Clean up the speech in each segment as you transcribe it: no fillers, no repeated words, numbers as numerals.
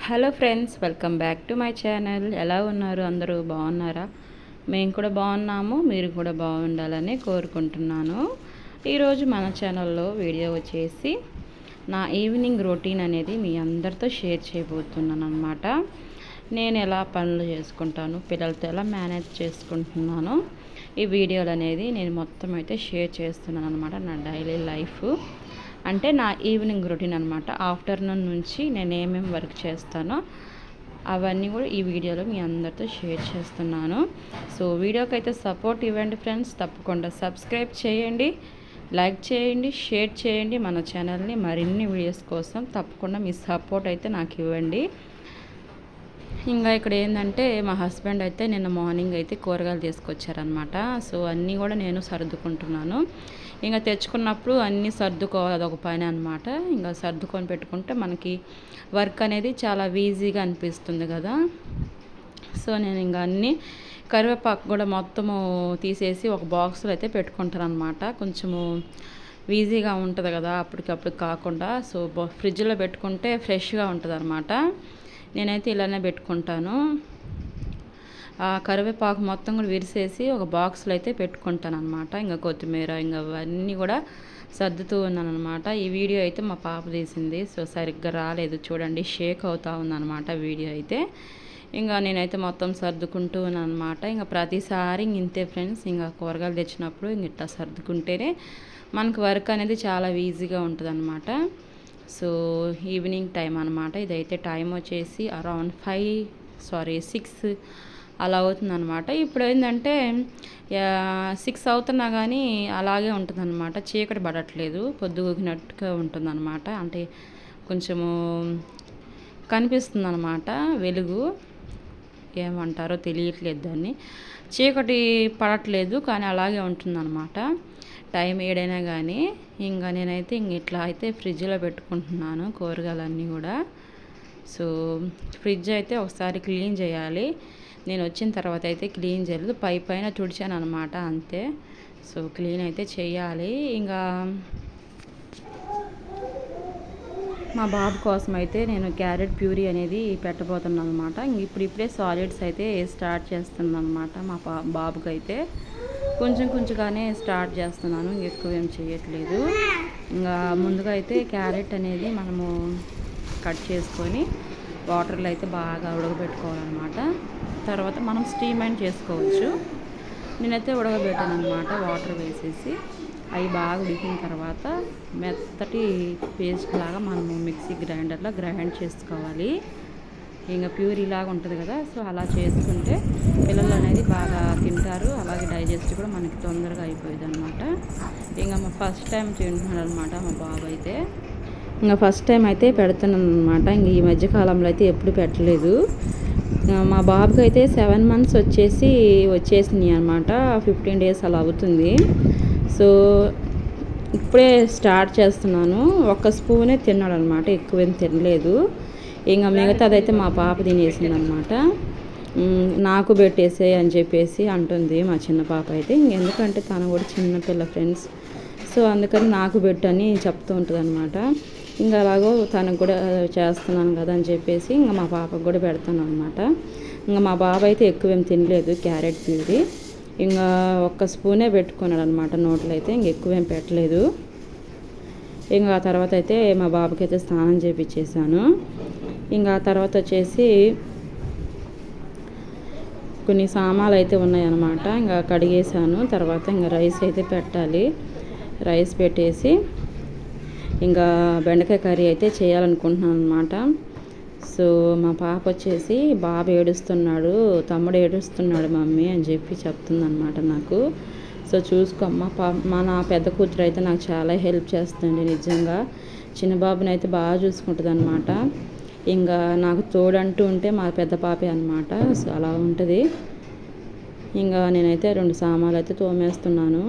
Hello friends, welcome back to my channel. ఎలా ఉన్నారు? అందరూ బాగున్నారా? మేము కూడా బాగున్నాము, మీరు కూడా బాగుండాలని కోరుకుంటున్నాను. ఈరోజు మన ఛానల్లో వీడియో వచ్చేసి నా ఈవినింగ్ రొటీన్ అనేది మీ అందరితో షేర్ చేయబోతున్నాను అనమాట. నేను ఎలా పనులు చేసుకుంటాను, పిల్లలతో ఎలా మేనేజ్ చేసుకుంటున్నాను, ఈ వీడియోలు అనేది నేను మొత్తం అయితే షేర్ చేస్తున్నాను అనమాట. నా డైలీ లైఫ్ అంటే నా ఈవినింగ్ రొటీన్ అనమాట. ఆఫ్టర్నూన్ నుంచి నేను ఏమేమి వర్క్ చేస్తానో అవన్నీ కూడా ఈ వీడియోలో మీ అందరితో షేర్ చేస్తున్నాను. సో వీడియోకి అయితే సపోర్ట్ ఇవ్వండి ఫ్రెండ్స్. తప్పకుండా సబ్స్క్రైబ్ చేయండి, లైక్ చేయండి, షేర్ చేయండి. మన ఛానల్ని మరిన్ని వీడియోస్ కోసం తప్పకుండా మీ సపోర్ట్ అయితే నాకు ఇవ్వండి. ఇంకా ఇక్కడ ఏంటంటే మా హస్బెండ్ అయితే నిన్న మార్నింగ్ అయితే కూరగాయలు తీసుకొచ్చారనమాట. సో అన్నీ కూడా నేను సర్దుకుంటున్నాను. ఇంకా తెచ్చుకున్నప్పుడు అన్నీ సర్దుకోవాలి, అదొక పని అనమాట. ఇంకా సర్దుకొని పెట్టుకుంటే మనకి వర్క్ అనేది చాలా ఈజీగా అనిపిస్తుంది కదా. సో నేను ఇంకా అన్నీ కరివేపాకు కూడా మొత్తము తీసేసి ఒక బాక్స్లో అయితే పెట్టుకుంటాను అనమాట. కొంచెము ఈజీగా ఉంటుంది కదా అప్పటికప్పుడు కాకుండా. సో ఫ్రిడ్జ్లో పెట్టుకుంటే ఫ్రెష్గా ఉంటుంది అనమాట. నేనైతే ఇలానే పెట్టుకుంటాను. ఆ కరివేపాకు మొత్తం కూడా విరిసేసి ఒక బాక్స్లో అయితే పెట్టుకుంటాను అనమాట. ఇంకా కొత్తిమీర ఇంకా అవన్నీ కూడా సర్దుతూ ఉన్నాను అనమాట. ఈ వీడియో అయితే మా పాప తీసింది. సో సరిగ్గా రాలేదు చూడండి, షేక్ అవుతూ ఉందన్నమాట వీడియో అయితే. ఇంకా నేనైతే మొత్తం సర్దుకుంటూ ఉన్నాను అనమాట. ఇంకా ప్రతిసారి ఇంతే ఫ్రెండ్స్. ఇంకా కూరగాయలు తెచ్చినప్పుడు ఇంక ఇట్లా సర్దుకుంటేనే మనకు వర్క్ అనేది చాలా ఈజీగా ఉంటుంది అనమాట. సో ఈవినింగ్ టైం అనమాట. ఇదైతే టైం వచ్చేసి అరౌండ్ 6 అలా అవుతుందన్నమాట. ఇప్పుడు ఏంటంటే 6 అవుతున్నా కానీ అలాగే ఉంటుందన్నమాట. చీకటి పడట్లేదు, పొద్దుగూకినట్టుగా ఉంటుందన్నమాట. అంటే కొంచెము కనిపిస్తుందన్నమాట వెలుగు, ఏమంటారో తెలియట్లేదు దాన్ని. చీకటి పడట్లేదు కానీ అలాగే ఉంటుందన్నమాట టైం ఏడైనా కానీ. ఇంకా నేనైతే ఇట్లా అయితే ఫ్రిడ్జ్లో పెట్టుకుంటున్నాను కూరగాయలన్నీ కూడా. సో ఫ్రిడ్జ్ అయితే ఒకసారి క్లీన్ చేయాలి. నేను వచ్చిన తర్వాత అయితే క్లీన్ చేయలేదు, పైన తుడిచాను అనమాట అంతే. సో క్లీన్ అయితే చేయాలి. ఇంకా మా బాబు కోసం అయితే నేను క్యారెట్ ప్యూరీ అనేది పెట్టబోతున్నాను అనమాట. ఇప్పుడే సాలిడ్స్ అయితే స్టార్ట్ చేస్తున్నాను అనమాట. మా బాబుకి అయితే కొంచెంగానే స్టార్ట్ చేస్తున్నాను, ఎక్కువ ఏం చేయట్లేదు. ఇంకా ముందుగా అయితే క్యారెట్ అనేది మనము కట్ చేసుకొని వాటర్లో అయితే బాగా ఉడకబెట్టుకోవాలన్నమాట. తర్వాత మనం స్టీమ్ అయిన చేసుకోవచ్చు. నేనైతే ఉడకబెట్టాను అనమాట వాటర్ వేసేసి. అవి బాగా ఉడికిన తర్వాత మెత్తటి పేస్ట్ లాగా మనము మిక్సీ గ్రైండర్లో గ్రైండ్ చేసుకోవాలి. ఇంకా ప్యూరీ లాగా ఉంటుంది కదా. సో అలా చేసుకుంటే పిల్లలు అనేది బాగా తింటారు, అలాగే డైజెస్ట్ కూడా మనకి తొందరగా అయిపోయింది అనమాట. ఇంకా మా ఫస్ట్ టైం తింటున్నాడు అనమాట మా బాబు అయితే. ఇంకా ఫస్ట్ టైం అయితే పెడుతున్నాను అనమాట. ఇంక ఈ మధ్యకాలంలో అయితే ఎప్పుడు పెట్టలేదు. మా బాబుకి అయితే 7 months వచ్చేసినాయి అనమాట. 15 days అలా అవుతుంది. సో ఇప్పుడే స్టార్ట్ చేస్తున్నాను. ఒక్క స్పూనే తిన్నాడు అనమాట, ఎక్కువేం తినలేదు. ఇంకా మిగతాదైతే మా పాప తినేసింది అనమాట. నాకు పెట్టేసే అని చెప్పేసి అంటుంది మా చిన్న పాప అయితే. ఎందుకంటే తను కూడా చిన్నపిల్ల ఫ్రెండ్స్. సో అందుకని నాకు పెట్టని చెప్తూ ఉంటుంది అనమాట. ఇంకా అలాగో తనకు కూడా చేస్తున్నాను కదా అని చెప్పేసి ఇంకా మా పాపకు కూడా పెడతాను అనమాట. ఇంకా మా బాబు అయితే ఎక్కువేం తినలేదు క్యారెట్ ప్యూరీ. ఇంకా ఒక్క స్పూనే పెట్టుకున్నాడు అనమాట నోట్లో అయితే, ఎక్కువేం పెట్టలేదు. ఇంకా ఆ తర్వాత అయితే మా బాబుకి అయితే స్నానం చేపించేసాను. ఇంకా తర్వాత వచ్చేసి కొన్ని సామాన్లు అయితే ఉన్నాయన్నమాట. ఇంకా కడిగేసాను. తర్వాత ఇంకా రైస్ అయితే పెట్టాలి. రైస్ పెట్టేసి ఇంకా బెండకాయ కర్రీ అయితే చేయాలనుకుంటున్నాను అనమాట. సో మా పాప వచ్చేసి బాబు ఏడుస్తున్నాడు, తమ్ముడు ఏడుస్తున్నాడు మమ్మీ అని చెప్పి చెప్తుందనమాట నాకు. సో చూసుకోమ్మా, నా పెద్ద కూతురు అయితే నాకు చాలా హెల్ప్ చేస్తుంది నిజంగా. చిన్న బాబుని అయితే బాగా చూసుకుంటుంది అనమాట. ఇంకా నాకు తోడంటూ ఉంటే మా పెద్ద పాపే అనమాట. సో అలా ఉంటుంది. ఇంకా నేనైతే 2 సామాన్లు అయితే తోమేస్తున్నాను.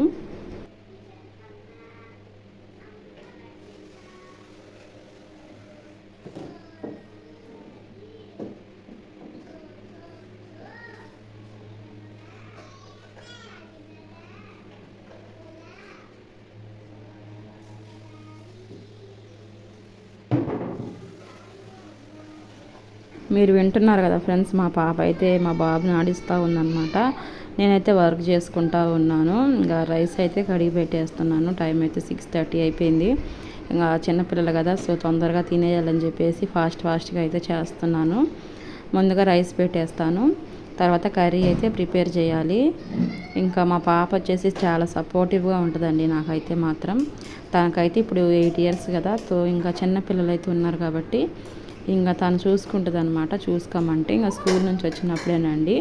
మీరు వింటున్నారు కదా ఫ్రెండ్స్, మా పాప అయితే మా బాబుని ఆడిస్తూ ఉందన్నమాట. నేనైతే వర్క్ చేసుకుంటా ఉన్నాను. ఇంకా రైస్ అయితే కడిగి పెట్టేస్తున్నాను. టైం అయితే 6:30 అయిపోయింది. ఇంకా చిన్నపిల్లలు కదా, సో తొందరగా తినేయాలని చెప్పేసి ఫాస్ట్గా అయితే చేస్తున్నాను. ముందుగా రైస్ పెట్టేస్తాను, తర్వాత కర్రీ అయితే ప్రిపేర్ చేయాలి. ఇంకా మా పాప వచ్చేసి చాలా సపోర్టివ్గా ఉంటుందండి నాకైతే మాత్రం. తనకైతే ఇప్పుడు 8 ఇయర్స్ కదా, సో ఇంకా చిన్నపిల్లలు అయితే ఉన్నారు కాబట్టి ఇంకా తను చూసుకుంటుంది అనమాట. చూసుకోమంటే ఇంకా స్కూల్ నుంచి వచ్చినప్పుడేనండి,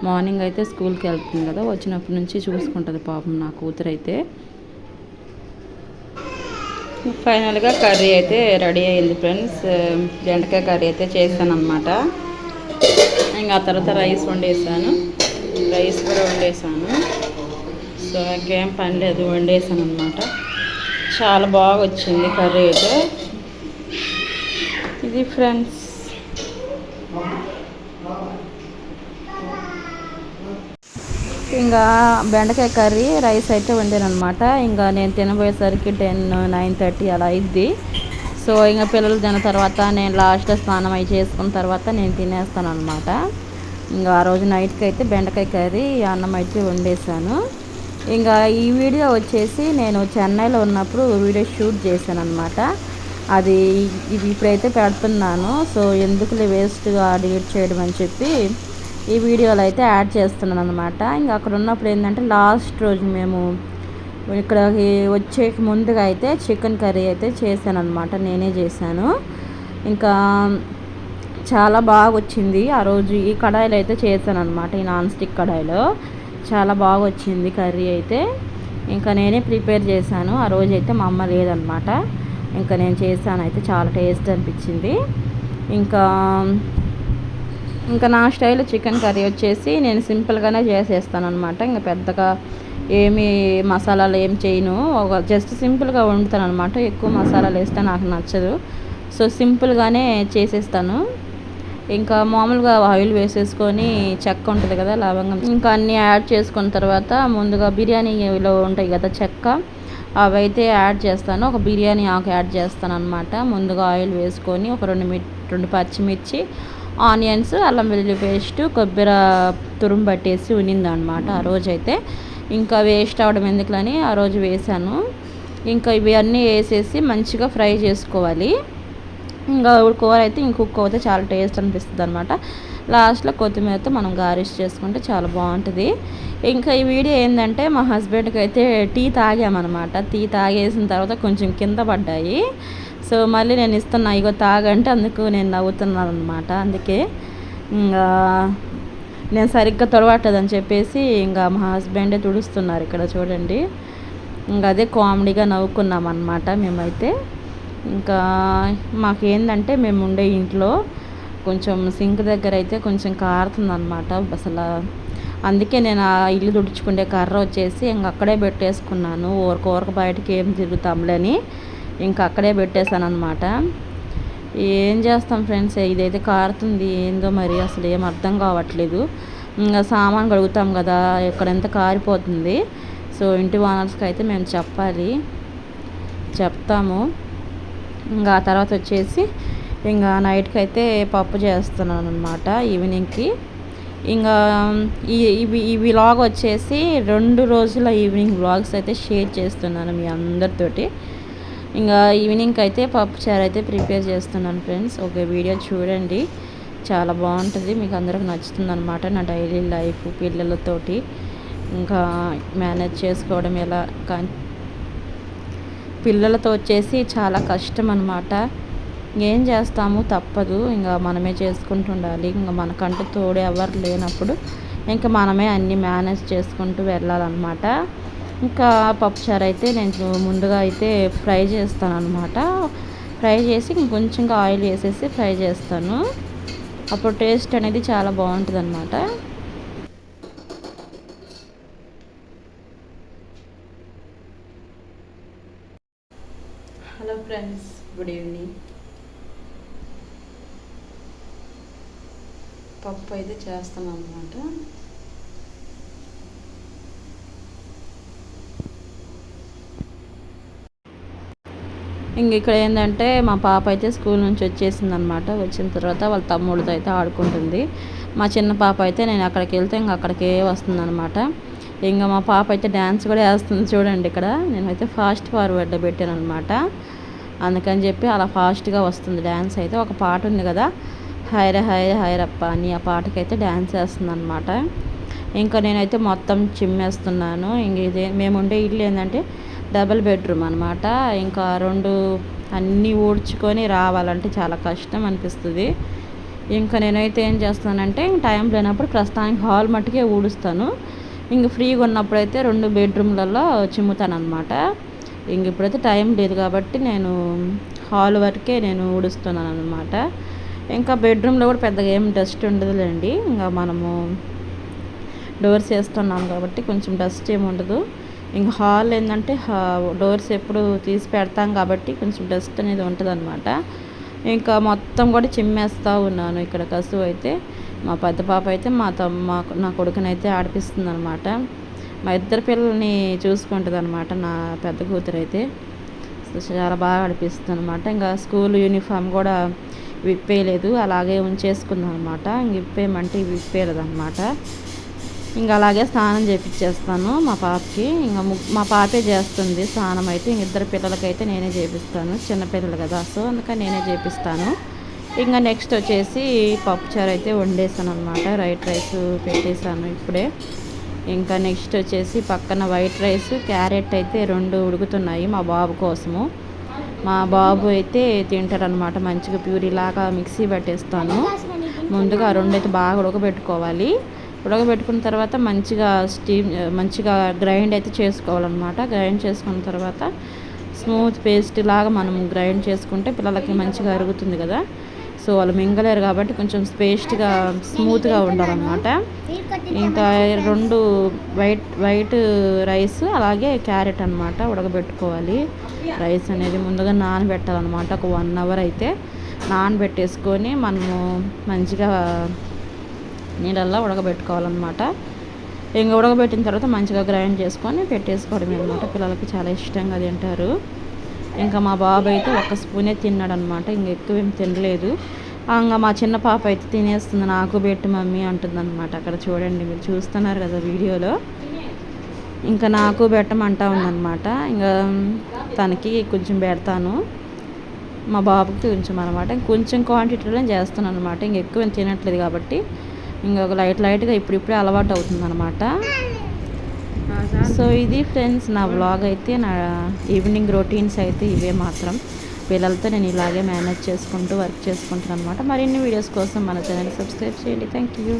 మార్నింగ్ అయితే స్కూల్కి వెళ్తుంది కదా, వచ్చినప్పటి నుంచి చూసుకుంటుంది పాపం నా కూతురు అయితే. ఫైనల్గా కర్రీ అయితే రెడీ అయింది ఫ్రెండ్స్. బెండకాయ కర్రీ అయితే చేశాను అనమాట. ఇంకా తర్వాత రైస్ వండేసాను, రైస్ కూడా వండేసాను. సో ఇంకేం పని లేదు, వండేసాను అనమాట. చాలా బాగా వచ్చింది కర్రీ అయితే. ఇది ఫ్రెండ్స్. ఇంకా బెండకాయ కర్రీ రైస్ అయితే వండాను అనమాట. ఇంకా నేను తినబోయేసరికి 9:30 అలా అయింది. సో ఇంకా పిల్లలు తిన్న తర్వాత నేను లాస్ట్లో స్నానం అయి చేసుకున్న తర్వాత నేను తినేస్తాను అనమాట. ఇంకా ఆ రోజు నైట్కి అయితే బెండకాయ కర్రీ అన్నం అయితే వండేసాను. ఇంకా ఈ వీడియో వచ్చేసి నేను చెన్నైలో ఉన్నప్పుడు వీడియో షూట్ చేశాను అనమాట. అది ఇది ఇప్పుడైతే పెడుతున్నాను. సో ఎందుకులే వేస్ట్గా డిలీట్ చేయడం అని చెప్పి ఈ వీడియోలో అయితే యాడ్ చేస్తున్నాను అనమాట. ఇంకా అక్కడ ఉన్నప్పుడు ఏంటంటే లాస్ట్ రోజు మేము ఇక్కడికి వచ్చే ముందుగా అయితే చికెన్ కర్రీ అయితే చేశాను అనమాట. నేనే చేశాను. ఇంకా చాలా బాగా వచ్చింది ఆ రోజు. ఈ కడాయిలో అయితే చేశాను అనమాట, ఈ నాన్ స్టిక్ కడాయిలో. చాలా బాగా వచ్చింది కర్రీ అయితే. ఇంకా నేనే ప్రిపేర్ చేశాను ఆ రోజు అయితే, మా అమ్మ లేదనమాట. ఇంకా నేను చేశాను అయితే చాలా టేస్ట్ అనిపించింది. ఇంకా నా స్టైల్ చికెన్ కర్రీ వచ్చేసి నేను సింపుల్గానే చేసేస్తాను అనమాట. ఇంకా పెద్దగా ఏమి మసాలాలు ఏం చేయను, జస్ట్ సింపుల్గా వండుతాను అనమాట. ఎక్కువ మసాలాలు వేస్తే నాకు నచ్చదు. సో సింపుల్గానే చేసేస్తాను. ఇంకా మామూలుగా ఆయిల్ వేసేసుకొని చెక్క ఉంటుంది కదా, లవంగం, ఇంకా అన్నీ యాడ్ చేసుకున్న తర్వాత ముందుగా బిర్యానీలో ఉంటాయి కదా చెక్క, అవైతే యాడ్ చేస్తాను. ఒక బిర్యానీ ఆకు యాడ్ చేస్తాను అనమాట. ముందుగా ఆయిల్ వేసుకొని ఒక 2 పచ్చిమిర్చి, ఆనియన్స్, అల్లం వెల్లుల్లి పేస్ట్, కొబ్బరి తురుము పట్టేసి ఉనింది అనమాట ఆ రోజైతే. ఇంకా వేస్ట్ అవ్వడం ఎందుకులని ఆ రోజు వేసాను. ఇంకా ఇవన్నీ వేసేసి మంచిగా ఫ్రై చేసుకోవాలి. ఇంకా కూర అయితే కుక్ అవుతే చాలా టేస్ట్ అనిపిస్తుంది అనమాట. లాస్ట్లో కొత్తిమీరతో మనం గార్నిష్ చేసుకుంటే చాలా బాగుంటుంది. ఇంకా ఈ వీడియో ఏంటంటే మా హస్బెండ్కి అయితే టీ తాగామన్నమాట. టీ తాగేసిన తర్వాత కొంచెం కింద పడ్డాయి. సో మళ్ళీ నేను ఇస్తున్నా, ఇగో తాగంటే అందుకు నేను నవ్వుతున్నాను అనమాట. అందుకే ఇంకా నేను సరిగ్గా తొడవట్లేదని చెప్పేసి ఇంకా మా హస్బెండే తుడుస్తున్నారు ఇక్కడ చూడండి. ఇంకా అదే కామెడీగా నవ్వుకున్నాం అనమాట మేమైతే. ఇంకా మాకేందంటే మేము ఉండే ఇంట్లో కొంచెం సింక్ దగ్గర అయితే కొంచెం కారుతుంది అనమాట అసలు. అందుకే నేను ఆ ఇల్లు తుడుచుకుంటే కర్ర వచ్చేసి ఇంక అక్కడే పెట్టేసుకున్నాను. ఊరకు బయటకి ఏం తిరుగుతాంలేని ఇంకా అక్కడే పెట్టేశాను అనమాట. ఏం చేస్తాం ఫ్రెండ్స్, ఇదైతే కారుతుంది ఏందో మరి అసలు ఏం అర్థం కావట్లేదు. ఇంకా సామాన్ కడుగుతాం కదా, ఎక్కడంతా కారిపోతుంది. సో ఇంటి ఓనర్స్కి అయితే మేము చెప్తాము. ఇంకా ఆ తర్వాత వచ్చేసి ఇంకా నైట్కి అయితే పప్పు చేస్తున్నాను అనమాట ఈవినింగ్కి. ఇంకా ఈ వ్లాగ్ వచ్చేసి 2 రోజుల ఈవినింగ్ వ్లాగ్స్ అయితే షేర్ చేస్తున్నాను మీ అందరితోటి. ఇంకా ఈవినింగ్కి అయితే పప్పు చారు అయితే ప్రిపేర్ చేస్తున్నాను ఫ్రెండ్స్. ఒక వీడియో చూడండి, చాలా బాగుంటుంది, మీకు అందరికి నచ్చుతుంది అనమాట. నా డైలీ లైఫ్ పిల్లలతోటి ఇంకా మేనేజ్ చేసుకోవడం ఎలా, కానీ పిల్లలతో వచ్చేసి చాలా కష్టం అనమాట. ఏం చేస్తాము, తప్పదు, ఇంకా మనమే చేసుకుంటూ ఉండాలి. ఇంకా మనకంటూ తోడు ఎవరు లేనప్పుడు ఇంకా మనమే అన్నీ మేనేజ్ చేసుకుంటూ వెళ్ళాలన్నమాట. ఇంకా పప్పుచారు అయితే నేను ముందుగా అయితే ఫ్రై చేస్తాను అనమాట. ఫ్రై చేసి ఇంకొంచెంగా ఆయిల్ వేసేసి ఫ్రై చేస్తాను. అప్పుడు టేస్ట్ అనేది చాలా బాగుంటుంది అనమాట. Hello friends, good evening. పప్పు అయితే చేస్తాను అన్నమాట. ఇంక ఇక్కడ ఏంటంటే మా పాప అయితే స్కూల్ నుంచి వచ్చేసిందనమాట. వచ్చిన తర్వాత వాళ్ళ తమ్ముడితో అయితే ఆడుకుంటుంది. మా చిన్న పాప అయితే నేను అక్కడికి వెళ్తే ఇంక అక్కడికే వస్తుందనమాట. ఇంకా మా పాప అయితే డ్యాన్స్ కూడా వేస్తుంది చూడండి. ఇక్కడ నేనైతే ఫాస్ట్ ఫార్వర్డ్లో పెట్టాను అనమాట. అందుకని చెప్పి అలా ఫాస్ట్గా వస్తుంది డ్యాన్స్ అయితే. ఒక పాట ఉంది కదా, హైర హైర హైరప్ప అని, ఆ పాటకైతే డ్యాన్స్ వేస్తుంది అనమాట. ఇంకా నేనైతే మొత్తం చిమ్మేస్తున్నాను. ఇంక ఇదే మేము ఉండే ఇల్లు ఏంటంటే డబుల్ బెడ్రూమ్ అనమాట. ఇంకా అన్నీ ఊడ్చుకొని రావాలంటే చాలా కష్టం అనిపిస్తుంది. ఇంకా నేనైతే ఏం చేస్తానంటే టైం లేనప్పుడు ప్రస్తుతానికి హాల్ మట్టుకే ఊడుస్తాను. ఇంక ఫ్రీగా ఉన్నప్పుడైతే 2 బెడ్రూమ్లలో చిమ్ముతాను అనమాట. ఇంక ఇప్పుడైతే టైం లేదు కాబట్టి నేను హాల్ వరకే నేను ఊడుస్తున్నాను అనమాట. ఇంకా బెడ్రూమ్లో కూడా పెద్దగా ఏం డస్ట్ ఉండదులేండి. ఇంకా మనము డోర్స్ వేస్తున్నాం కాబట్టి కొంచెం డస్ట్ ఏమి ఉండదు. ఇంకా హాల్ ఏంటంటే డోర్స్ ఎప్పుడు తీసి పెడతాం కాబట్టి కొంచెం డస్ట్ అనేది ఉంటుంది అనమాట. ఇంకా మొత్తం కూడా చిమ్మేస్తూ ఉన్నాను. ఇక్కడ కసువు అయితే మా పెద్ద పాప అయితే నా కొడుకునైతే ఆడిపిస్తుంది అనమాట. మా ఇద్దరు పిల్లల్ని చూసుకుంటుంది అనమాట నా పెద్ద కూతురు అయితే. చాలా బాగా ఆడిపిస్తుంది అనమాట. ఇంకా స్కూల్ యూనిఫామ్ కూడా విప్పేయలేదు, అలాగే ఉంచేసుకుందాం అనమాట. ఇంక విప్పేయమంటే విప్పేయలేదు అనమాట. ఇంకా అలాగే స్నానం చేపించేస్తాను మా పాపకి. ఇంకా మా పాపే చేస్తుంది స్నానం అయితే. ఇంక ఇద్దరు పిల్లలకైతే నేనే చేపిస్తాను, చిన్నపిల్లలు కదా, సో అందుకని నేనే చేపిస్తాను. ఇంకా నెక్స్ట్ వచ్చేసి పప్పుచారు అయితే వండేసాను అనమాట. వైట్ రైస్ పెట్టేశాను ఇప్పుడే. ఇంకా నెక్స్ట్ వచ్చేసి పక్కన వైట్ రైస్, క్యారెట్ అయితే 2 ఉడుకుతున్నాయి మా బాబు కోసము. మా బాబు అయితే తింటారనమాట. మంచిగా ప్యూరీలాగా మిక్సీ పట్టేస్తాను. ముందుగా 2 అయితే బాగా ఉడకబెట్టుకోవాలి. ఉడకబెట్టుకున్న తర్వాత మంచిగా గ్రైండ్ అయితే చేసుకోవాలన్నమాట. గ్రైండ్ చేసుకున్న తర్వాత స్మూత్ పేస్ట్ లాగా మనం గ్రైండ్ చేసుకుంటే పిల్లలకి మంచిగా అరుగుతుంది కదా. సో వాళ్ళు మింగలేరు కాబట్టి కొంచెం స్మూత్గా ఉండాలన్నమాట. ఇంకా 2 వైట్ రైస్ అలాగే క్యారెట్ అనమాట ఉడకబెట్టుకోవాలి. రైస్ అనేది ముందుగా నానబెట్టాలన్నమాట. ఒక 1 అవర్ అయితే నానబెట్టేసుకొని మనము మంచిగా నీళ్ళల్లో ఉడకబెట్టుకోవాలన్నమాట. ఇంకా ఉడకబెట్టిన తర్వాత మంచిగా గ్రైండ్ చేసుకొని పెట్టేసుకోవడమే అనమాట. పిల్లలకి చాలా ఇష్టంగా తింటారు. ఇంకా మా బాబు అయితే 1 స్పూనే తిన్నాడనమాట. ఇంక ఎక్కువ ఏం తినలేదు. ఇంకా మా చిన్న పాప అయితే తినేస్తుంది. నాకు పెట్టు మమ్మీ అంటుంది అనమాట. అక్కడ చూడండి, మీరు చూస్తున్నారు కదా వీడియోలో. ఇంకా నాకు పెట్టమంటా ఉందన్నమాట. ఇంకా తనకి కొంచెం పెడతాను, మా బాబుకి కొంచెం అనమాట. కొంచెం క్వాంటిటీలో చేస్తాను అనమాట. ఇంక ఎక్కువ తినట్లేదు కాబట్టి ఇంకొక లైట్గా ఇప్పుడిప్పుడే అలవాటు అవుతుంది అనమాట. సో ఇది ఫ్రెండ్స్ నా వ్లాగ్ అయితే. నా ఈవినింగ్ రొటీన్స్ అయితే ఇవే మాత్రం. పిల్లలతో నేను ఇలాగే మేనేజ్ చేసుకుంటూ వర్క్ చేసుకుంటాను అనమాట. మరిన్ని వీడియోస్ కోసం మన ఛానల్ సబ్స్క్రైబ్ చేయండి. Thank you.